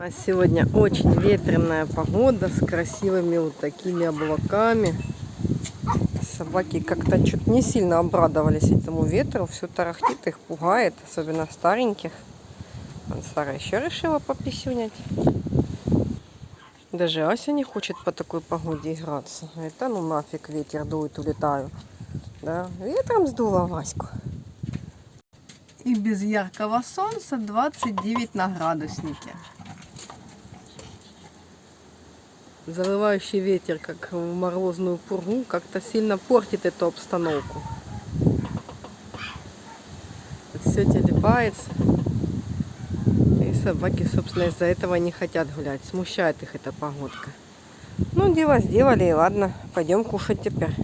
А сегодня очень ветреная погода с красивыми вот такими облаками. Собаки как-то чуть не сильно обрадовались этому ветру. Все тарахтит, их пугает, особенно стареньких. Сара еще решила пописюнять. Даже Ася не хочет по такой погоде играться. Говорит, ну нафиг, ветер дует, улетаю. Да? Ветром сдуло Ваську. И без яркого солнца 29 на градуснике. Завывающий ветер, как в морозную пургу, как-то сильно портит эту обстановку. Все телепается. И собаки, собственно, из-за этого не хотят гулять. Смущает их эта погодка. Ну, дело сделали, и ладно. Пойдем кушать теперь.